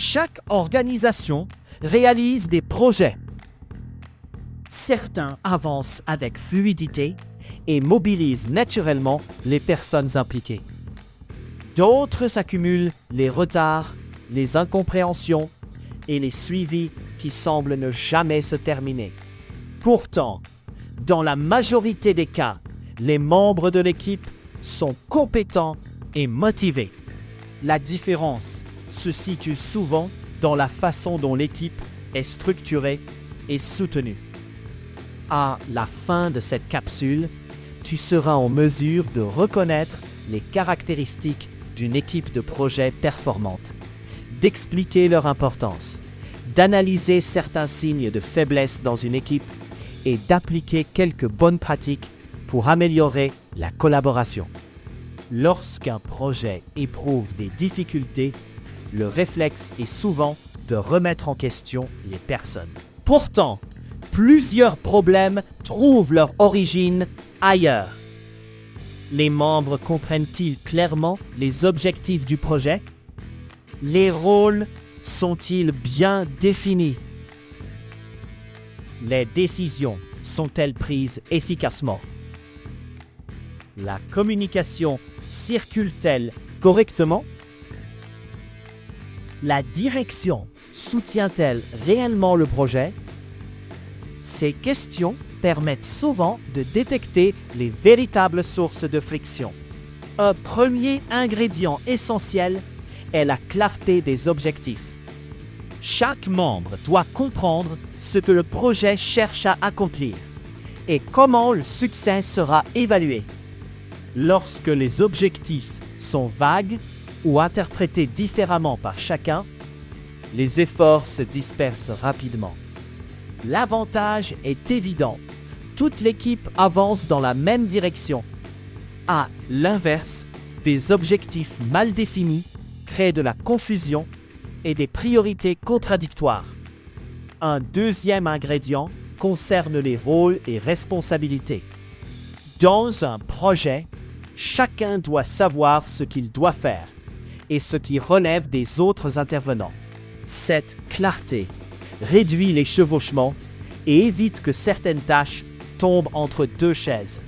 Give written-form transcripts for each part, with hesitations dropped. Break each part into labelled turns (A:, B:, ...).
A: Chaque organisation réalise des projets. Certains avancent avec fluidité et mobilisent naturellement les personnes impliquées. D'autres accumulent les retards, les incompréhensions et les suivis qui semblent ne jamais se terminer. Pourtant, dans la majorité des cas, les membres de l'équipe sont compétents et motivés. La différence se situe souvent dans la façon dont l'équipe est structurée et soutenue. À la fin de cette capsule, tu seras en mesure de reconnaître les caractéristiques d'une équipe de projet performante, d'expliquer leur importance, d'analyser certains signes de faiblesse dans une équipe et d'appliquer quelques bonnes pratiques pour améliorer la collaboration. Lorsqu'un projet éprouve des difficultés, le réflexe est souvent de remettre en question les personnes. Pourtant, plusieurs problèmes trouvent leur origine ailleurs. Les membres comprennent-ils clairement les objectifs du projet? Les rôles sont-ils bien définis? Les décisions sont-elles prises efficacement? La communication circule-t-elle correctement? La direction soutient-elle réellement le projet? Ces questions permettent souvent de détecter les véritables sources de friction. Un premier ingrédient essentiel est la clarté des objectifs. Chaque membre doit comprendre ce que le projet cherche à accomplir et comment le succès sera évalué. Lorsque les objectifs sont vagues ou interprétés différemment par chacun, les efforts se dispersent rapidement. L'avantage est évident. Toute l'équipe avance dans la même direction. À l'inverse, des objectifs mal définis créent de la confusion et des priorités contradictoires. Un deuxième ingrédient concerne les rôles et responsabilités. Dans un projet, chacun doit savoir ce qu'il doit faire et ce qui relève des autres intervenants. Cette clarté réduit les chevauchements et évite que certaines tâches tombent entre deux chaises.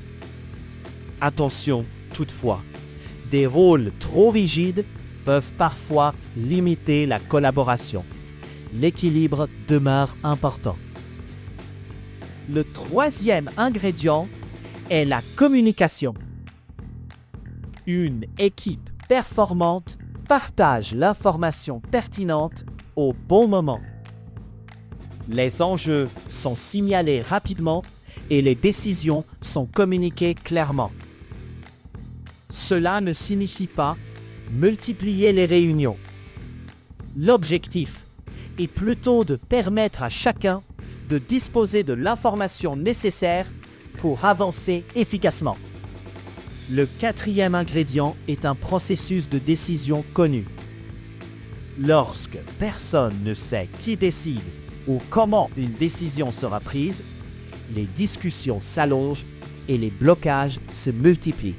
A: Attention, toutefois, des rôles trop rigides peuvent parfois limiter la collaboration. L'équilibre demeure important. Le troisième ingrédient est la communication. Une équipe performante partage l'information pertinente au bon moment. Les enjeux sont signalés rapidement et les décisions sont communiquées clairement. Cela ne signifie pas multiplier les réunions. L'objectif est plutôt de permettre à chacun de disposer de l'information nécessaire pour avancer efficacement. Le quatrième ingrédient est un processus de décision connu. Lorsque personne ne sait qui décide ou comment une décision sera prise, les discussions s'allongent et les blocages se multiplient.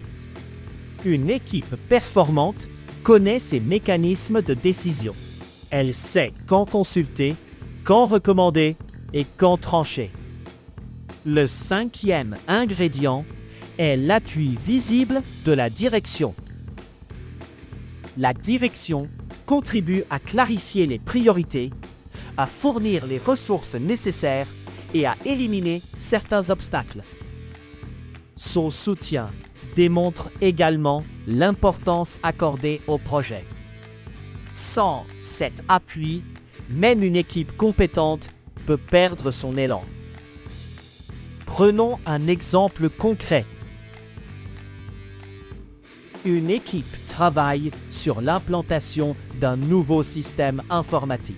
A: Une équipe performante connaît ses mécanismes de décision. Elle sait quand consulter, quand recommander et quand trancher. Le cinquième ingrédient est l'appui visible de la direction. La direction contribue à clarifier les priorités, à fournir les ressources nécessaires et à éliminer certains obstacles. Son soutien démontre également l'importance accordée au projet. Sans cet appui, même une équipe compétente peut perdre son élan. Prenons un exemple concret. Une équipe travaille sur l'implantation d'un nouveau système informatique.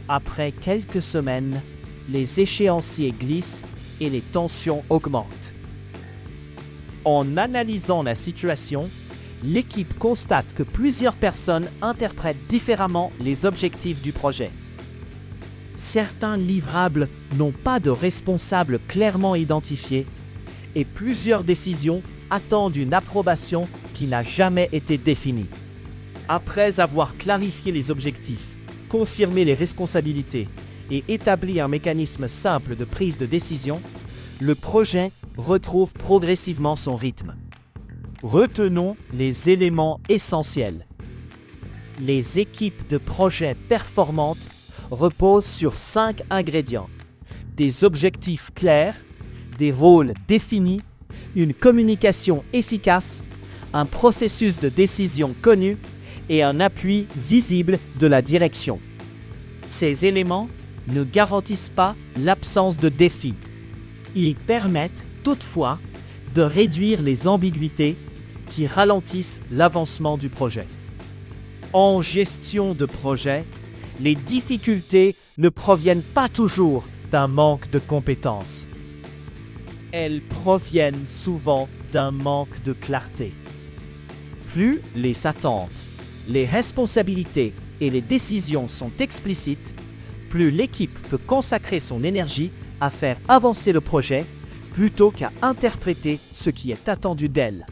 A: Après quelques semaines, les échéanciers glissent et les tensions augmentent. En analysant la situation, l'équipe constate que plusieurs personnes interprètent différemment les objectifs du projet. Certains livrables n'ont pas de responsable clairement identifié et plusieurs décisions attendent une approbation qui n'a jamais été définie. Après avoir clarifié les objectifs, confirmé les responsabilités et établi un mécanisme simple de prise de décision, le projet retrouve progressivement son rythme. Retenons les éléments essentiels. Les équipes de projet performantes reposent sur 5 ingrédients. Des objectifs clairs, des rôles définis, une communication efficace, un processus de décision connu et un appui visible de la direction. Ces éléments ne garantissent pas l'absence de défis. Ils permettent toutefois de réduire les ambiguïtés qui ralentissent l'avancement du projet. En gestion de projet, les difficultés ne proviennent pas toujours d'un manque de compétences. Elles proviennent souvent d'un manque de clarté. Plus les attentes, les responsabilités et les décisions sont explicites, plus l'équipe peut consacrer son énergie à faire avancer le projet plutôt qu'à interpréter ce qui est attendu d'elle.